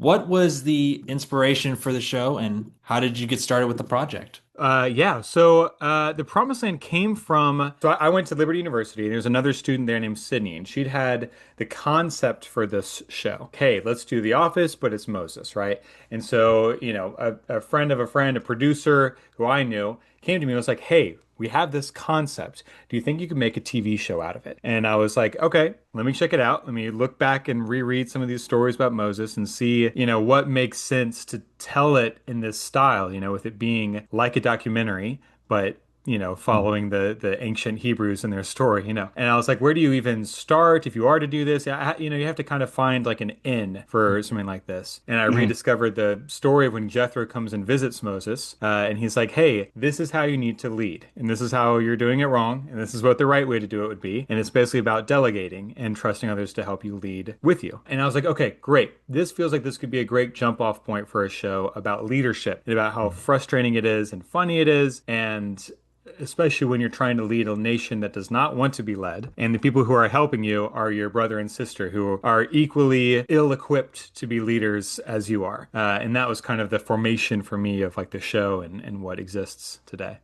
What was the inspiration for the show and how did you get started with the project? The Promised Land came from. I went to Liberty University, and there's another student there named Sydney, and she'd had the concept for this show. Hey, let's do The Office, but it's Moses, right? And so, a friend of a friend, a producer who I knew, came to me and was like, "Hey, we have this concept. Do you think you could make a TV show out of it?" And I was like, "Okay, let me check it out. Let me look back and reread some of these stories about Moses and see, what makes sense to tell it in this style, with it being like a documentary, but following the ancient Hebrews and their story, And I was like, where do you even start if you are to do this? You have to kind of find like an in for something like this. And I Mhm. rediscovered the story of when Jethro comes and visits Moses, and he's like, hey, this is how you need to lead, and this is how you're doing it wrong, and this is what the right way to do it would be. And it's basically about delegating and trusting others to help you lead with you. And I was like, okay, great. This feels like this could be a great jump off point for a show about leadership and about how frustrating it is and funny it is, and especially when you're trying to lead a nation that does not want to be led. And the people who are helping you are your brother and sister who are equally ill-equipped to be leaders as you are. And that was kind of the formation for me of like the show and what exists today.